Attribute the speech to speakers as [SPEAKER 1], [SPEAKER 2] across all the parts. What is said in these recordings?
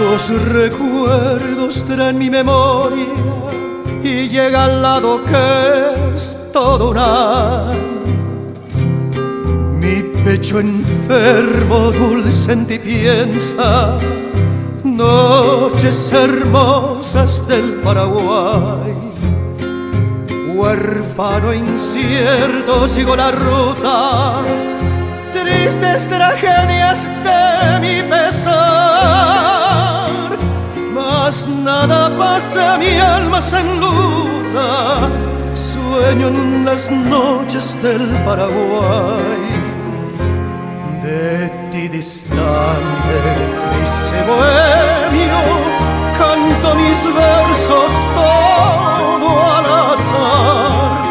[SPEAKER 1] Los recuerdos traen mi memoria y llega al lado que es todo un ay. Mi pecho enfermo dulce piensa noches hermosas del Paraguay. Huérfano incierto sigo la ruta, tristes tragedias de mi pesar, mas nada pasa, mi alma se enluta, sueño en las noches del Paraguay. De ti distante, ese bohemio, canto mis versos todo al azar,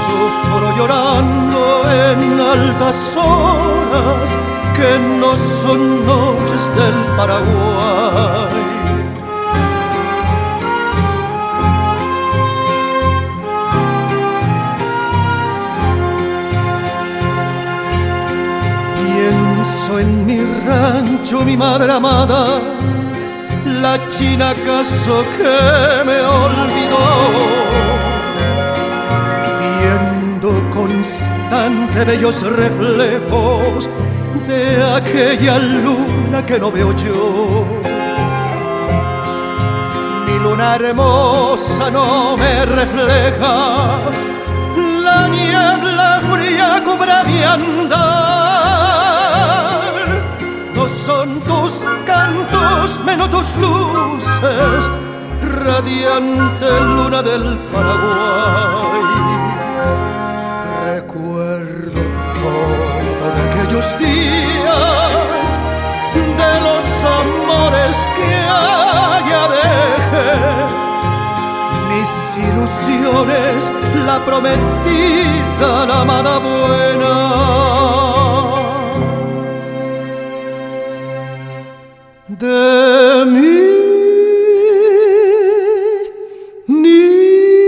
[SPEAKER 1] sufro llorando en altas horas que no son noches del Paraguay. Pienso en mi rancho, mi madre amada, la china acaso que me olvidó, viendo constante bellos reflejos de aquella luna que no veo yo. Mi luna hermosa no me refleja, la niebla fría cubre mi andar. No son tus cantos, menos tus luces, radiante luna del Paraguay. Recuerdo todo de aquellos días, de los amores que allá dejé, mis ilusiones, la prometida, la amada buena. De mi niñez.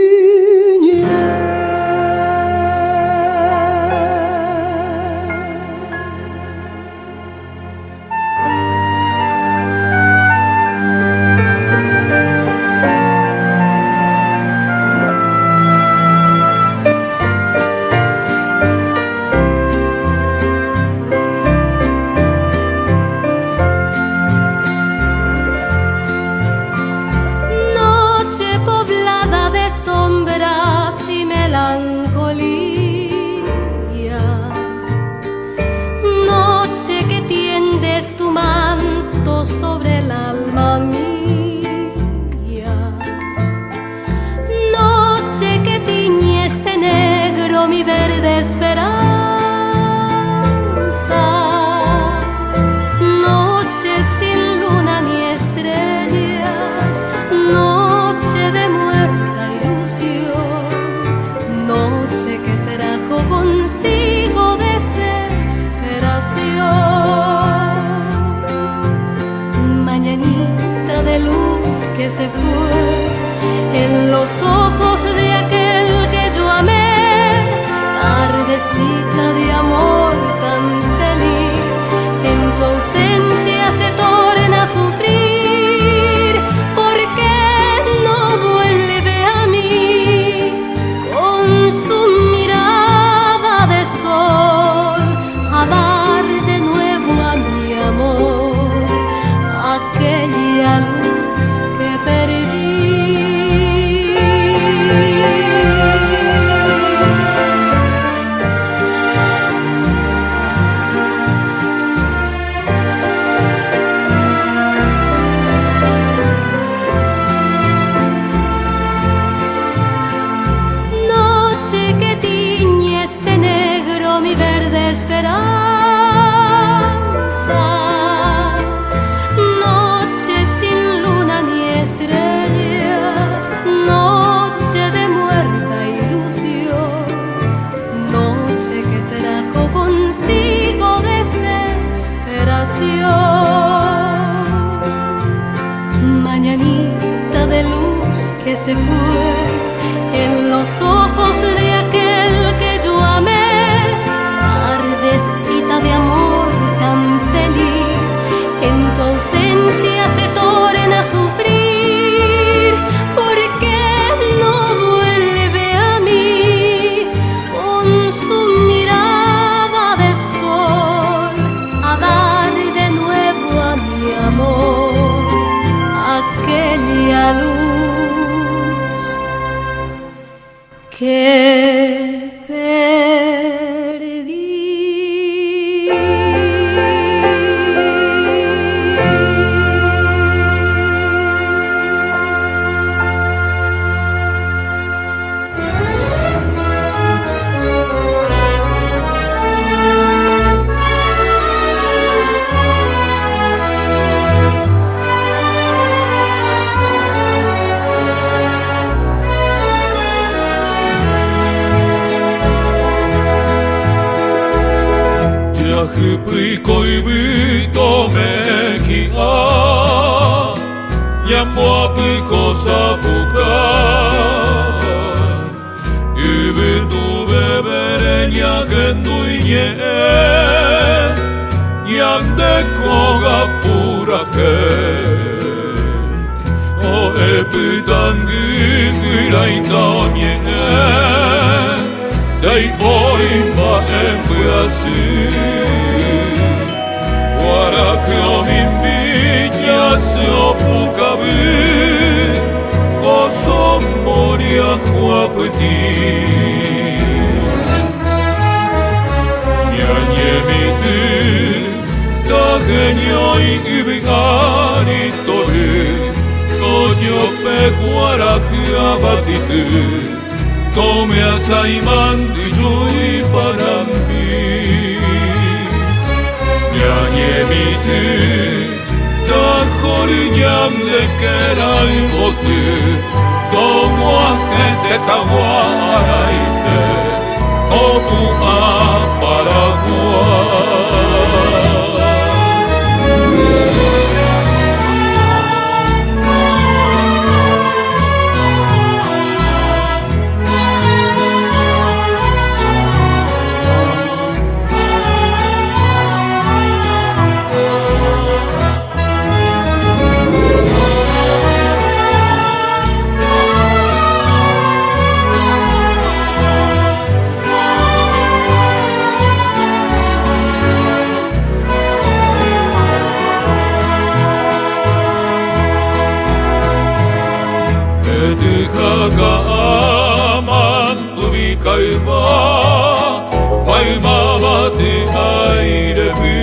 [SPEAKER 2] Que se fue en los ojos de aquel que yo amé, tardecita de amor tan feliz, en tu ausencia se torna a sufrir, porque no vuelve a mí con su mirada de sol a dar de nuevo a mi amor aquella luz que perdí. Noche que tiñe este negro mi verde esperanza, noche sin luna ni estrellas, noche de muerta ilusión, noche que trajo consigo desesperación. Mañanita de luz que se fue en los ojos de aquel que yo amé, tardecita de amor tan feliz, en tu ausencia se torna la luz que perdí.
[SPEAKER 3] Koibitomekia Yamwapuko sapuka Yubutu beberenya kenduye Yandeko purake O eputangu kuraitaomye Dai oima empuasu Warakyo mimbinya sopukabu Osomoria huaputi Nyanyemitu Tagenyoi ubigari toru Toyope waraku abatitu Come asai mandu jui parambi Nyanyemitu Tahori nyam de kerai hotu Tomo agente tawaraite Topu a Paraguay Kagaman ubikaiba Waimabati airebu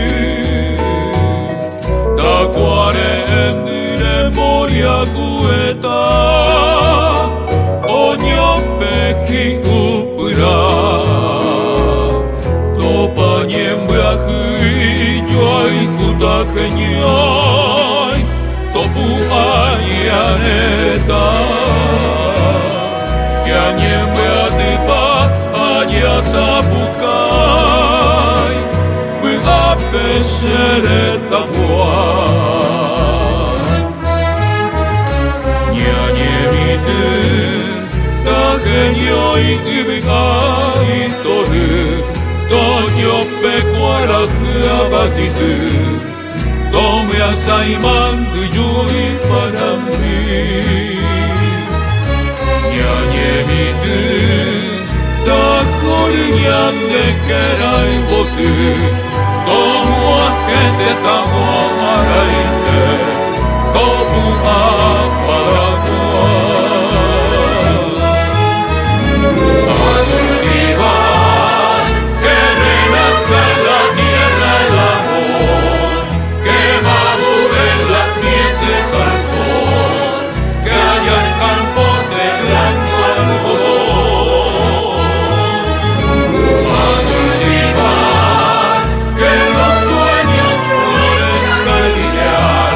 [SPEAKER 3] Takware endure moria kueta Onyopehi upura Topa nyembrahui Yuai hutakenyai Topu ayanereta Nyembeatipa anya sapukai Buapeshereta boa Nyanyemitu Tagenyoi ubigai toru Tonyope kwaraku abatitu Tome asai mandu jui parambi Nyanyemitu Takori nyande kerai botu Tomo agente tamo araite Topu a Paraguay Cultivar que renazca la tierra el amor Que maduren las mieses al sol Que haya campos de blanco algodón A cultivar que los sueños florezcan ideal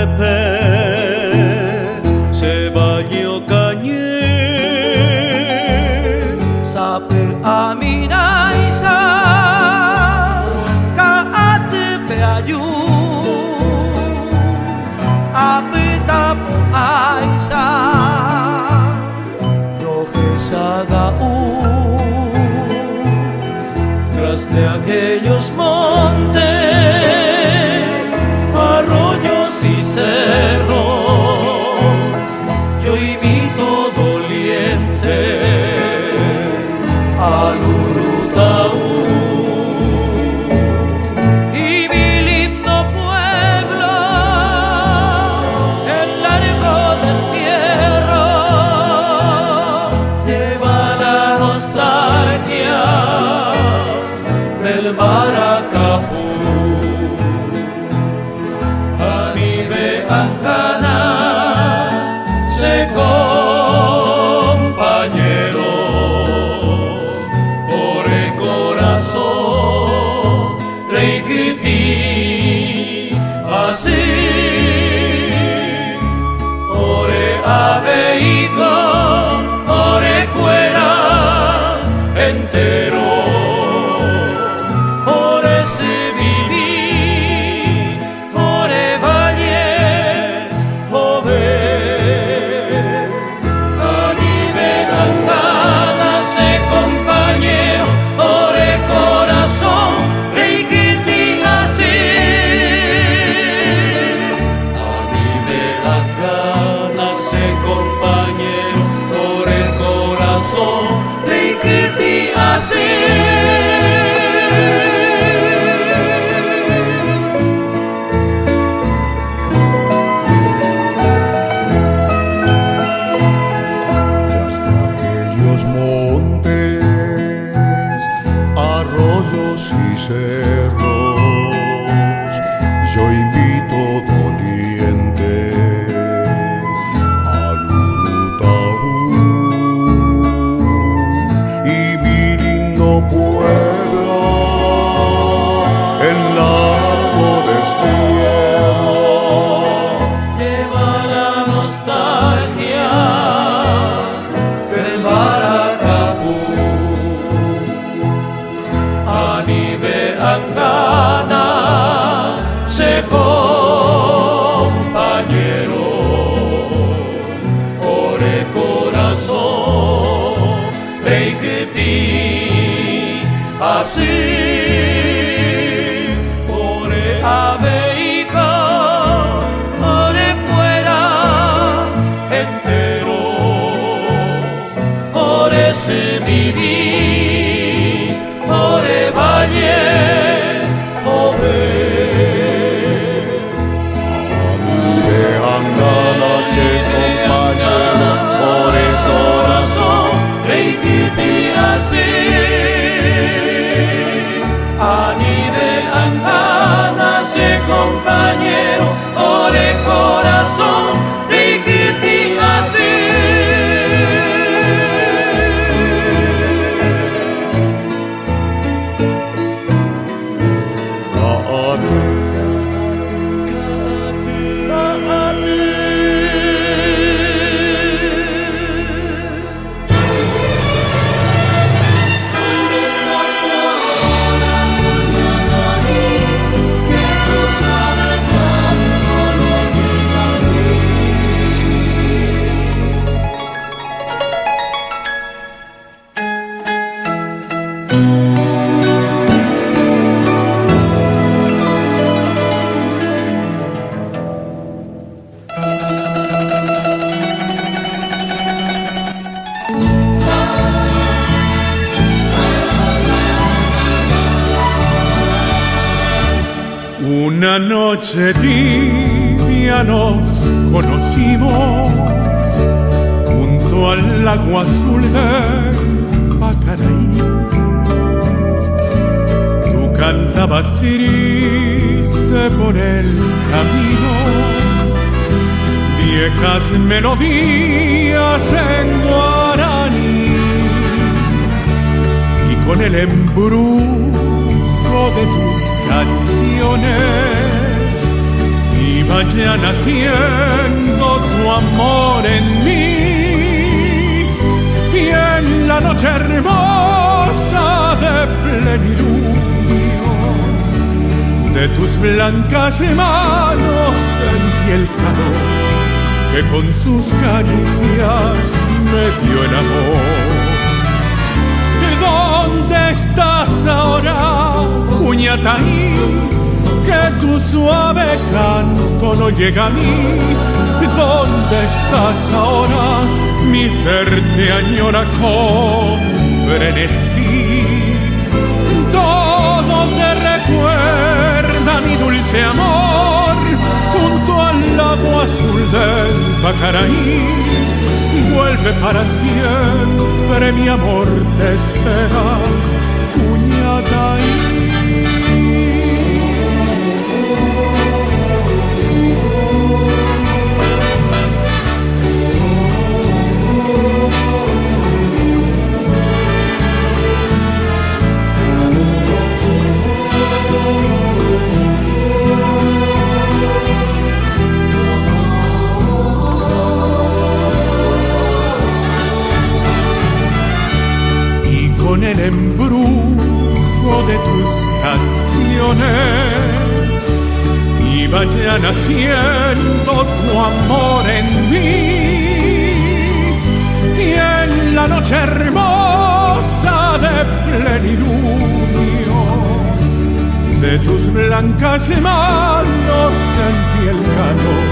[SPEAKER 1] pepe se bañó cañé sape aminaisa kaate peayu apetapo aisa yo que saga tras de aquellos montes, arroyos y cerros, yo imito doliente al Urutaú. Y mi lindo pueblo, el largo destierro, lleva la nostalgia del Maracapú. Anibe Ancana, se compañero, por el corazón, reikiti, así, ore abeico, ore cuera, entero. Cerros, yo invito doliente al Urutaú y mi lindo pueblo, el largo destierro, lleva la nostalgia del Maracapú. Anibe Ancana, se compañero, ore corazón, reikiti, así, ore abeica, ore cuera, entero, ore se viví. Ore valle, ove, Anibe Ancana se compañero, ore corazón, reikiti así. Anibe Ancana se compañero, ore corazón, reikiti así.
[SPEAKER 3] Una noche tibia nos conocimos junto al lago azul de Pacaraí. Tú cantabas triste por el camino, viejas melodías en guaraní, y con el embrujo de tus canciones y vaya naciendo tu amor en mí, y en la noche hermosa de plenilunio de tus blancas manos sentí el calor que con sus caricias me dio el amor. ¿Dónde estás ahora, Uñataí? Que tu suave canto no llega a mí. ¿Dónde estás ahora? Mi ser te añora con frenesí. Todo te recuerda mi dulce amor junto al lago azul del Bacaraí. Vuelve para siempre, mi amor te espera, Uñataí. Con el embrujo de tus canciones y vaya naciendo tu amor en mí, y en la noche hermosa de plenilunio de tus blancas manos sentí el calor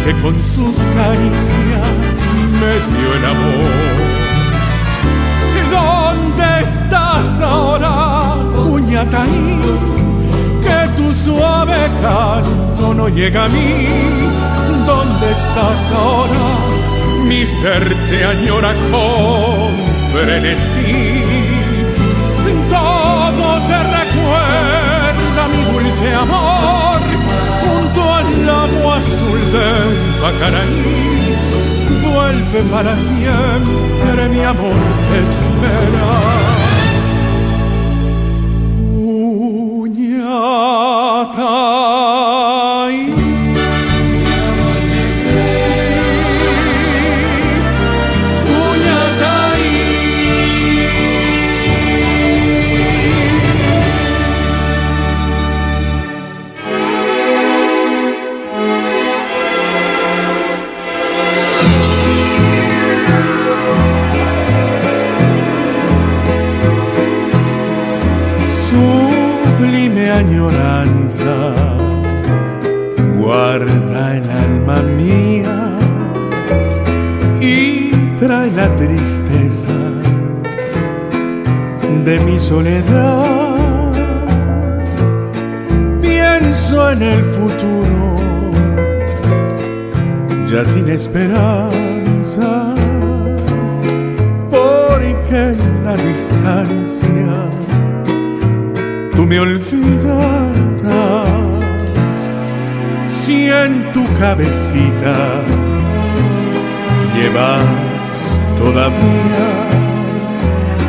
[SPEAKER 3] que con sus caricias me dio el amor. ¿Dónde estás ahora, Uñataí? Que tu suave canto no llega a mí. ¿Dónde estás ahora? Mi ser te añora con frenesí. Todo te recuerda mi dulce amor junto al lago azul del Bacaraí. Vuelve para siempre, mi amor te espera, Uñataí. Sublime añoranza guarda el alma mía y trae la tristeza de mi soledad. Pienso en el futuro, ya sin esperanza, porque en la distancia tú me olvidarás. Si en tu cabecita llevas todavía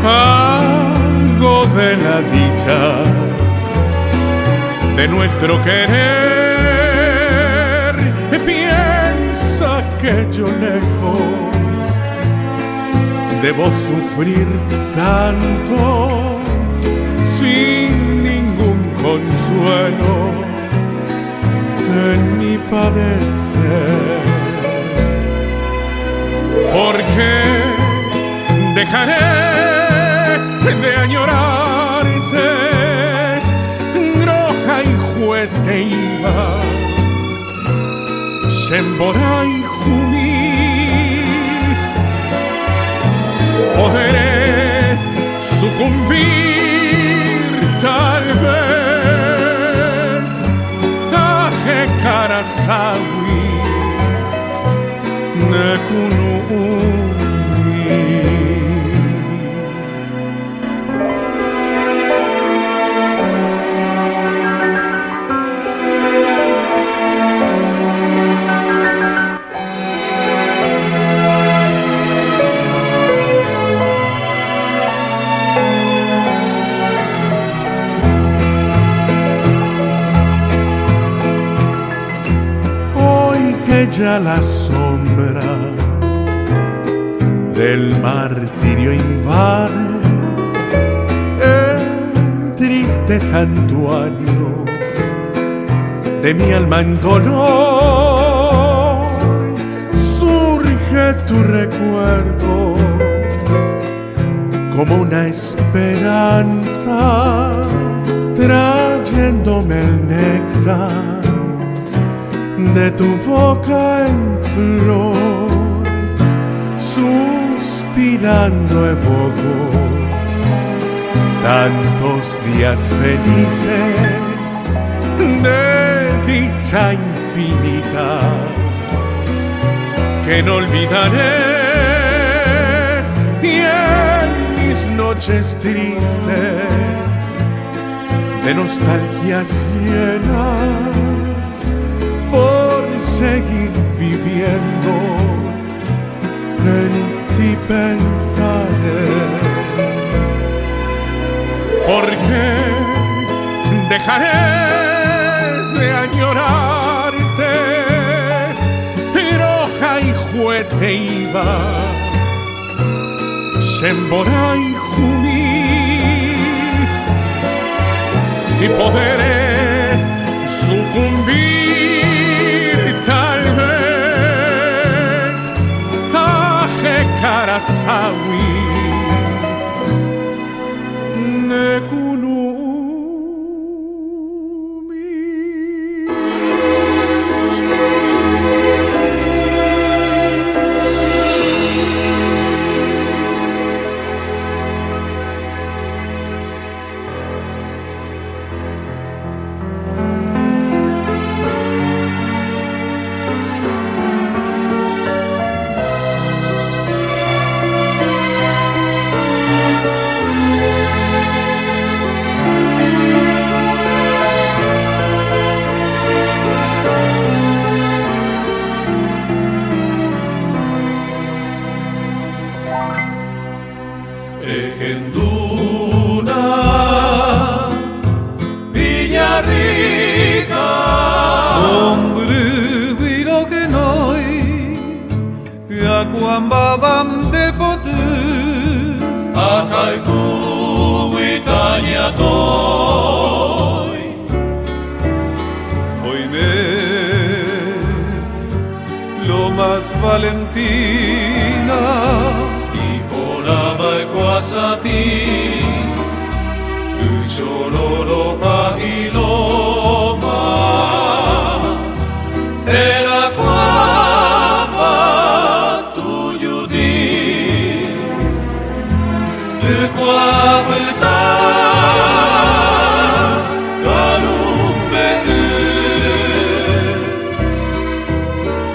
[SPEAKER 3] algo de la dicha de nuestro querer, piensa que yo lejos debo sufrir tanto sin ningún consuelo en mi padecer. Porque dejaré de añorarte, groja y juete iba, Shembora y Jumí. Podré sucumbir tal vez a Karasawi Nekunumi. ella la sombra del martirio invade el triste santuario de mi alma en dolor. Surge tu recuerdo como una esperanza, trayéndome el néctar de tu boca en flor. Suspirando evoco tantos días felices de dicha infinita que no olvidaré, y en mis noches tristes de nostalgias llenas por seguir viviendo en ti pensaré. Porque dejaré de añorarte, roja y juete iba, Shembora y Jumí, y podré sucumbir tal vez a Jekarasawi Nekunumi.
[SPEAKER 1] Ejenduna, Villarrica, hombre viro que noi, Yacuambabam de potu, Acaiku Itañatoy, hoy me lo más Valentina. Kwasati Ushororoha iloma Era kwapa tuyudi De kwabuta Galumbe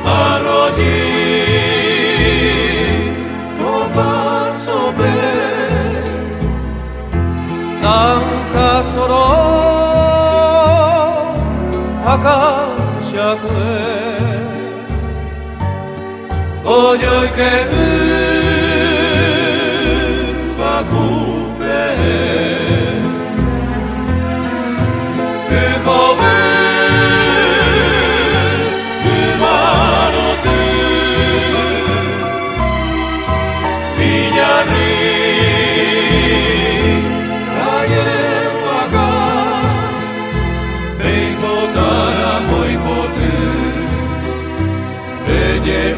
[SPEAKER 1] Arroyi Sanja soro akashakwe Oyo que bakube Kobe Umarote Villarri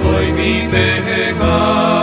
[SPEAKER 1] hoy mi tejeca.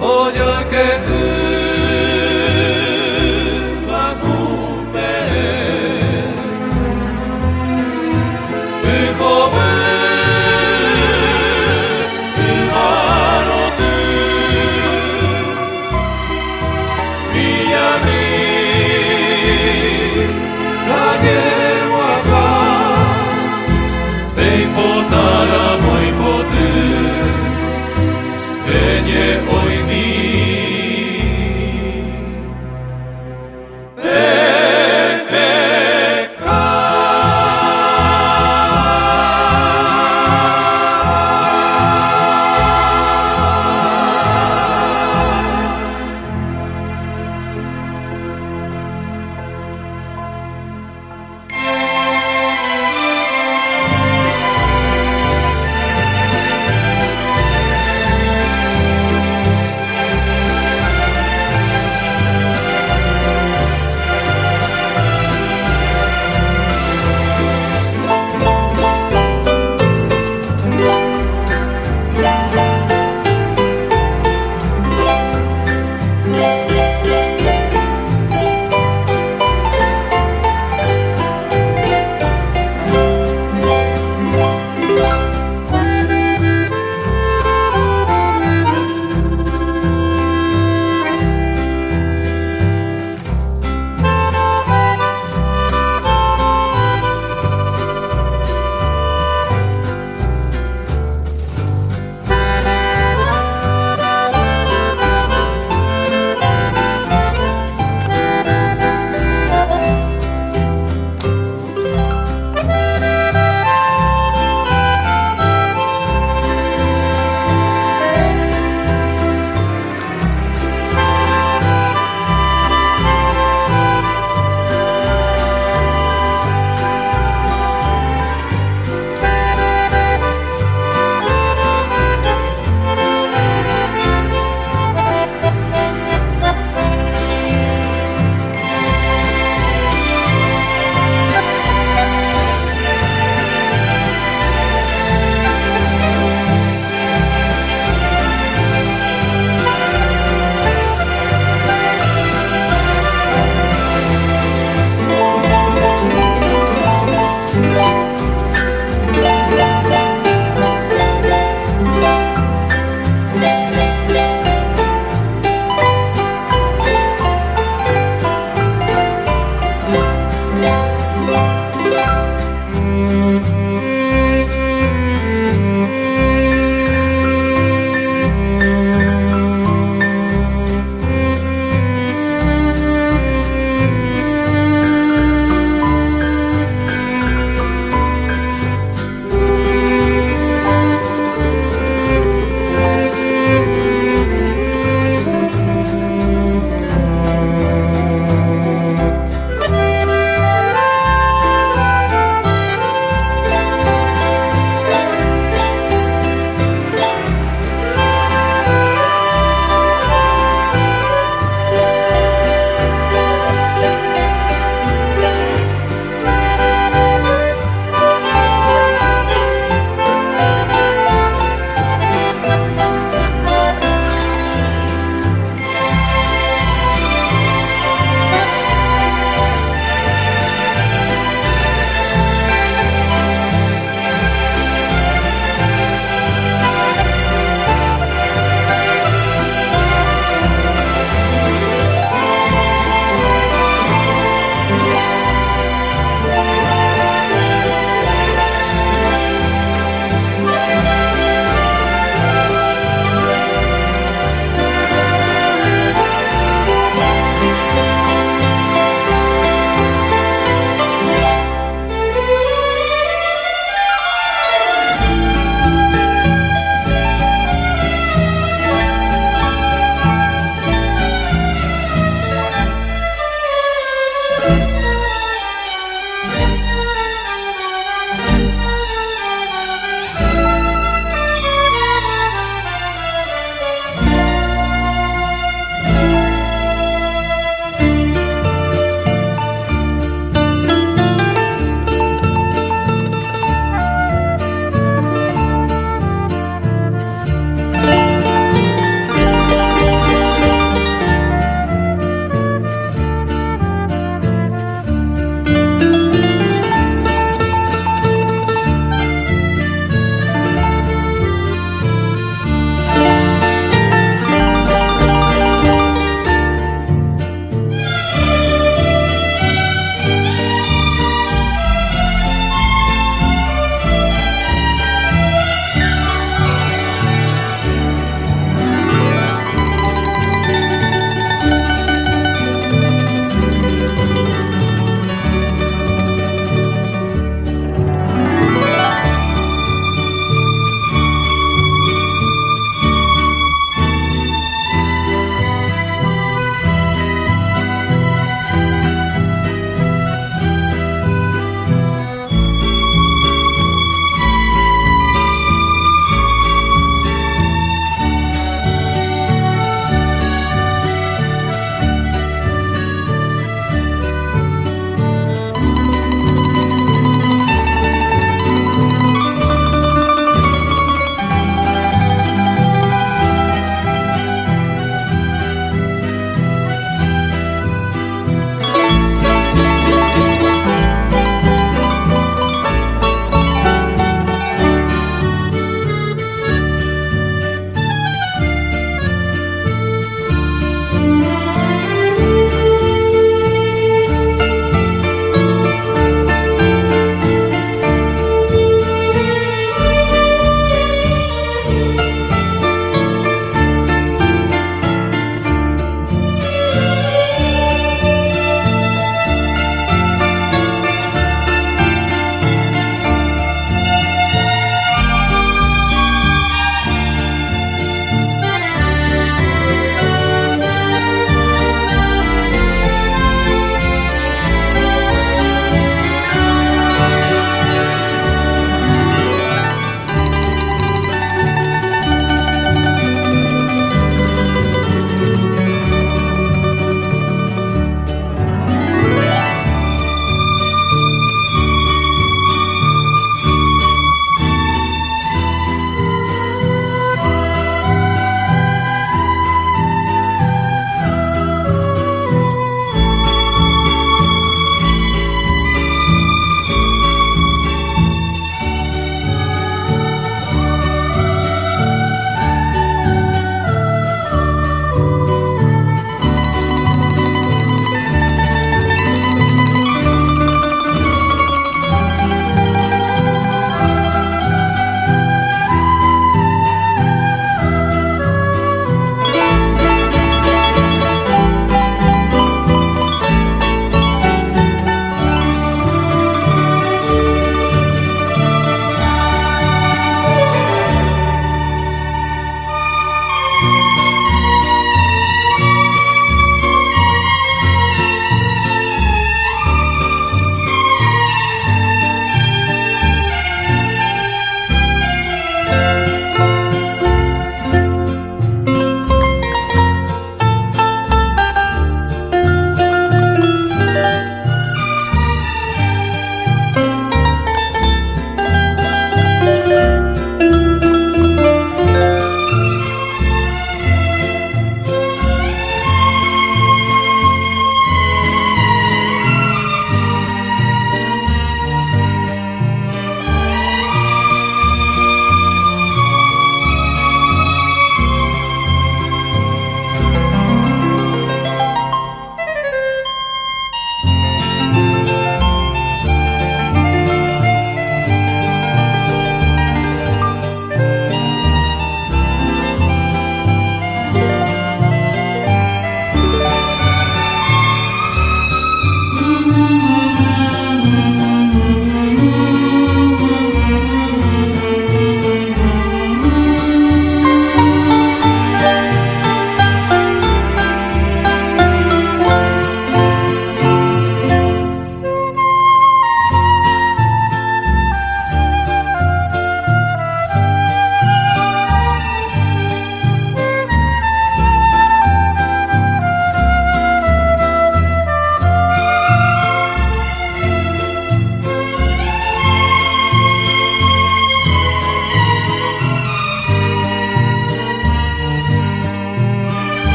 [SPEAKER 1] Oye que va cupe hoy mi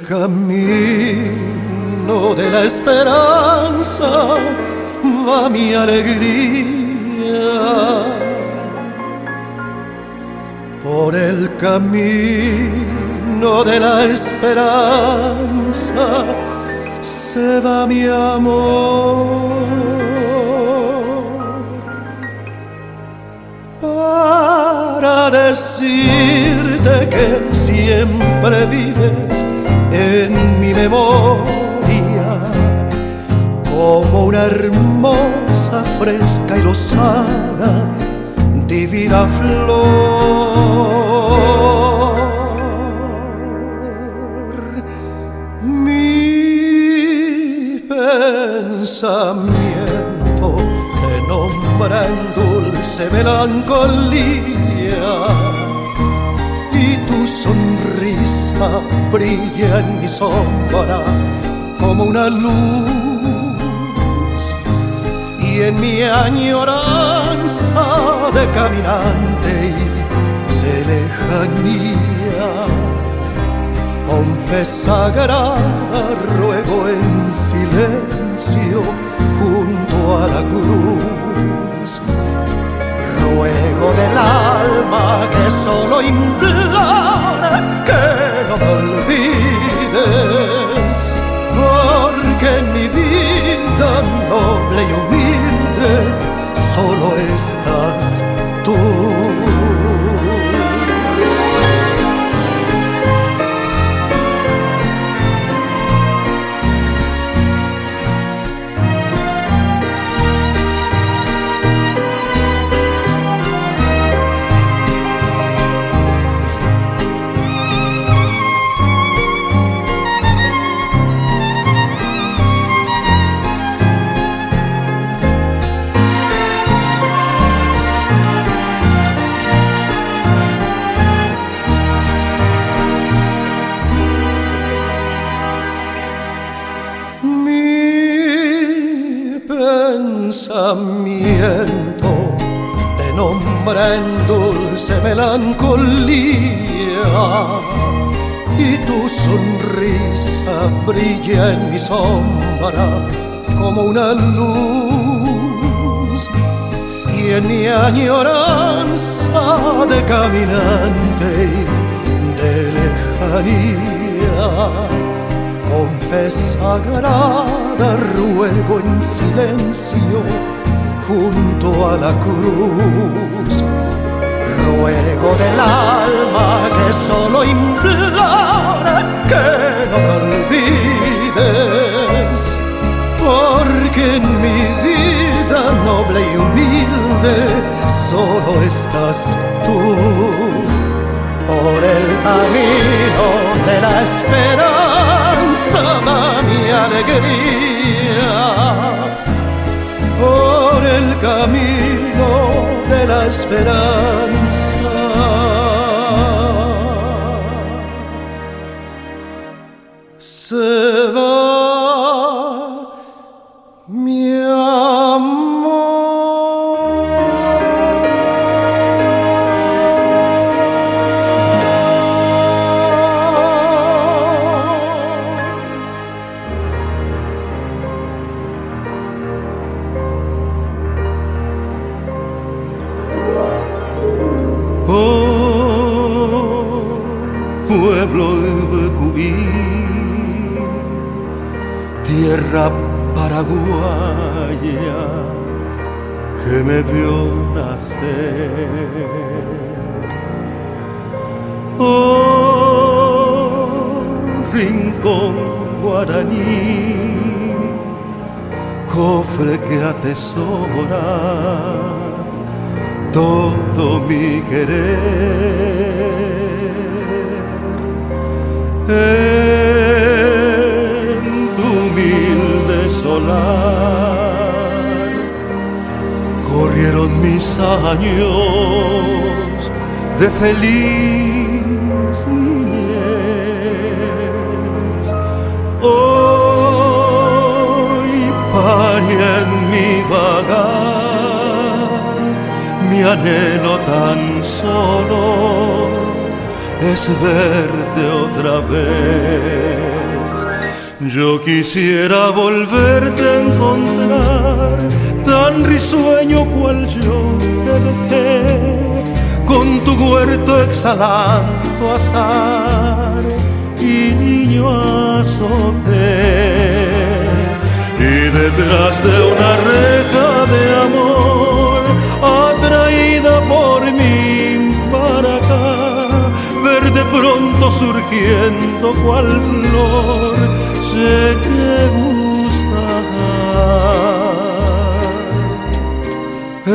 [SPEAKER 1] camino de la esperanza va mi alegría. Por el camino de la esperanza se va mi amor. Para decirte que siempre vives en mi memoria como una hermosa, fresca y lozana, divina flor. Mi pensamiento te nombra en dulce melancolía y tu sonrisa brilla en mi sombra como una luz, y en mi añoranza de caminante y de lejanía, con fe sagrada ruego en silencio junto a la cruz. Ruego del alma que solo implora que no me olvides, porque en mi vida noble y humilde solo estás tú. Pensamiento te nombra en dulce melancolía y tu sonrisa brilla en mi sombra como una luz, y en mi añoranza de caminante y de lejanía, con fe sagrada ruego en silencio junto a la cruz. Ruego del alma que solo implora que no me olvides, porque en mi vida noble y humilde solo estás tú. Por el camino de la esperanza va mi alegría, por el camino de la esperanza se va mi amor. Pueblo de Cuí, tierra paraguaya que me vio nacer. Oh, rincón guaraní, cofre que atesora todo mi querer. En tu humilde solar corrieron mis años de feliz niñez. Hoy paria en mi vagar mi anhelo tan solo es verte otra vez. Yo quisiera volverte a encontrar, tan risueño cual yo te dejé, con tu huerto exhalando azar y niño azote. Y detrás de una reja de amor, atraída por mi maracá, ver de pronto surgiendo cual flor, sé que gusta. En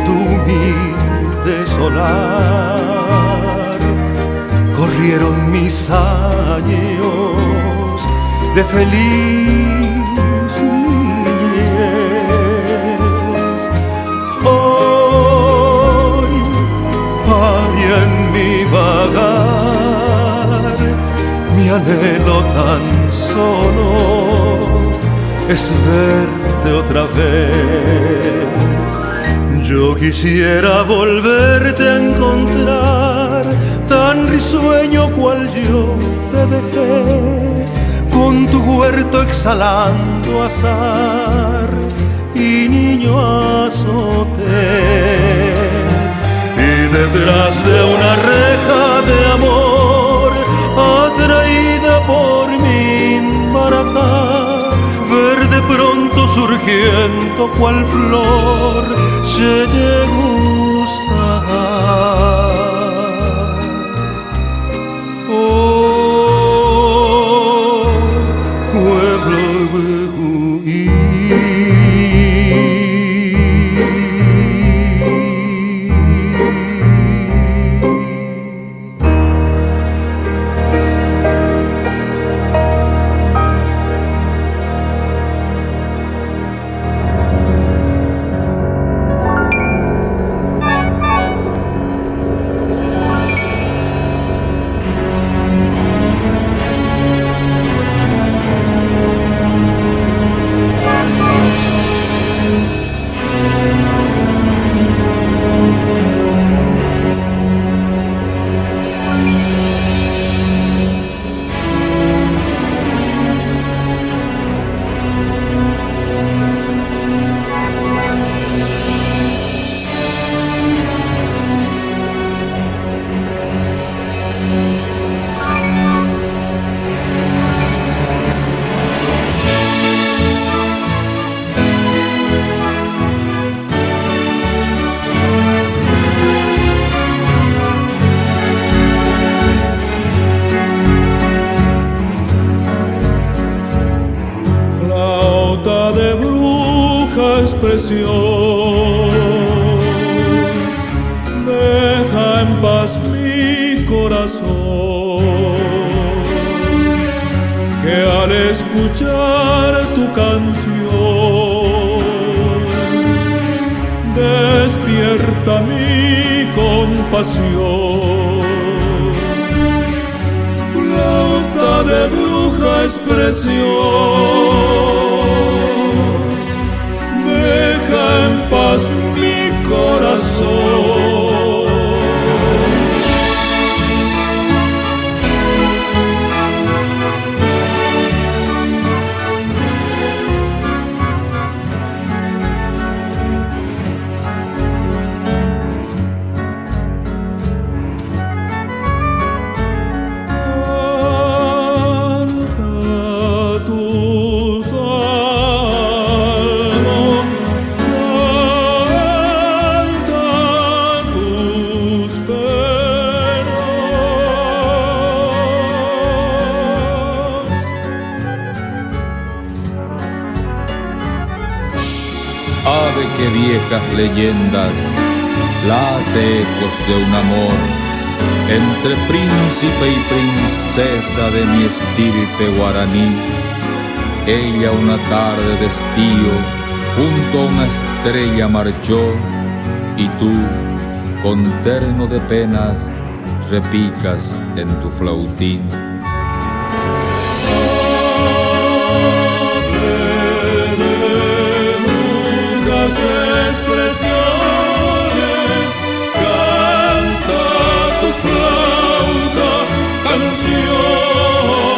[SPEAKER 1] tu humilde solar corrieron mis años de feliz niñez. Hoy paria en mi vagar, mi anhelo tan solo es verte otra vez. Yo quisiera volverte a encontrar, tan risueño cual yo te dejé, con tu huerto exhalando azar y niño azote. Y detrás de una reja de amor, atraída por mi maracá, ver de pronto surgiendo cual flor, se te gusta.
[SPEAKER 3] Deja en paz mi corazón, que al escuchar tu canción despierta mi compasión. Flauta de bruja expresión, deja en paz mi corazón.
[SPEAKER 4] Ave que viejas leyendas, las ecos de un amor, entre príncipe y princesa de mi estirpe guaraní. Ella una tarde de estío, junto a una estrella marchó, y tú, con terno de penas, repicas en tu flautín.
[SPEAKER 3] Expresiones, canta tu flauta canción.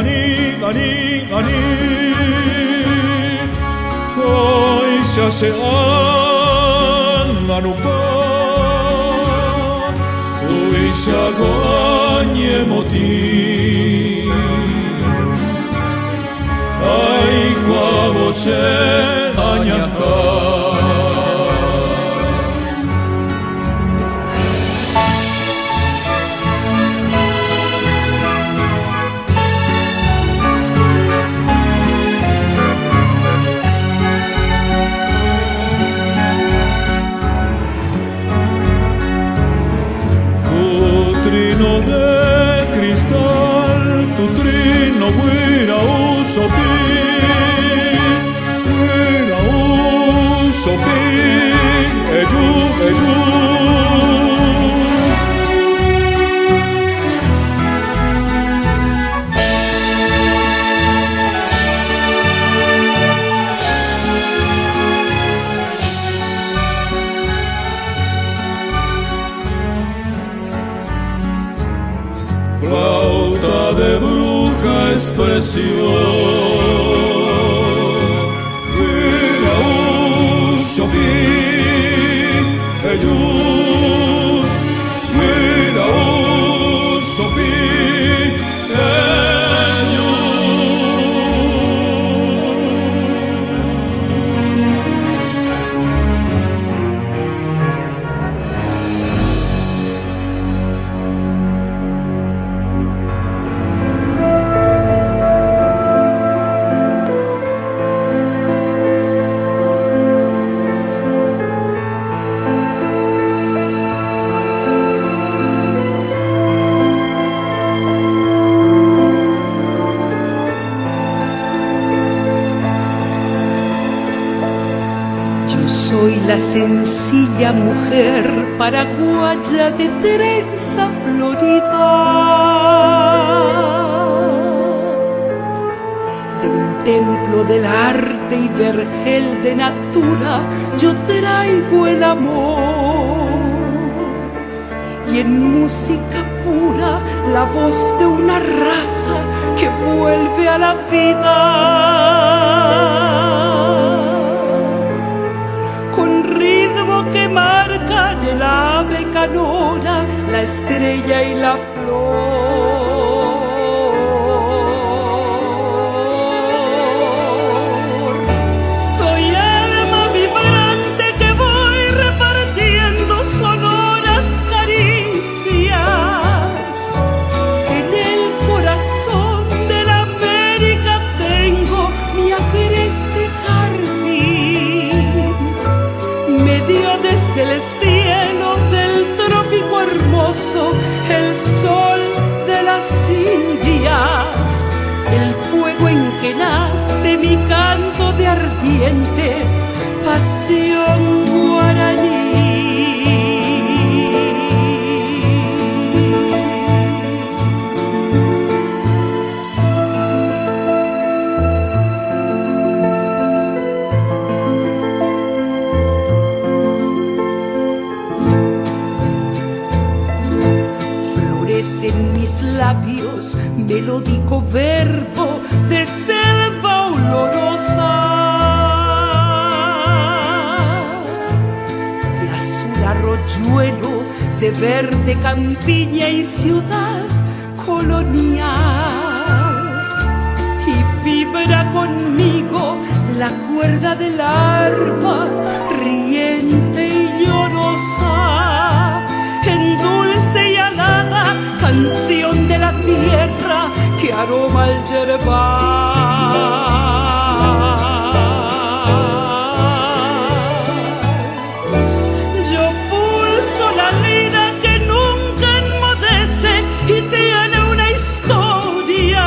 [SPEAKER 3] Dani, Dani, Dani. Koisa se anganupa, koisa koanye moti. Ai qua você anhaka. Tu trino buena usopi, eju, eju. Flauta de bruja expresión. Mira un shopping, mira un shopping,
[SPEAKER 5] Soy la sencilla mujer paraguaya de trenza florida, de un templo del arte y vergel de natura yo traigo el amor, y en música pura la voz de una raza que vuelve a la vida. Que marcan el ave canora, la estrella y la flor. Soy alma vibrante que voy repartiendo sonoras caricias. En el corazón de la América tengo mi agreste jardín. Me dio desde el cielo del trópico hermoso el sol de las Indias, el fuego en que nace mi canto de ardiente pasión guaraní. En mis labios melódico verbo de selva olorosa, de azul arroyuelo, de verde campiña y ciudad colonial, y vibra conmigo la cuerda del arpa riente y llorosa, en dulce y alada canción de la tierra que aroma el yerbal. Yo pulso la lira que nunca enmudece y tiene una historia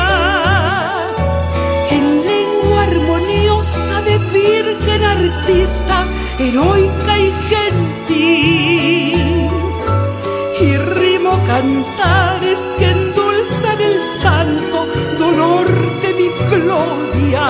[SPEAKER 5] en lengua armoniosa de virgen artista, heroica y gentil, y rimo cantares que endulzan el santo dolor de mi gloria.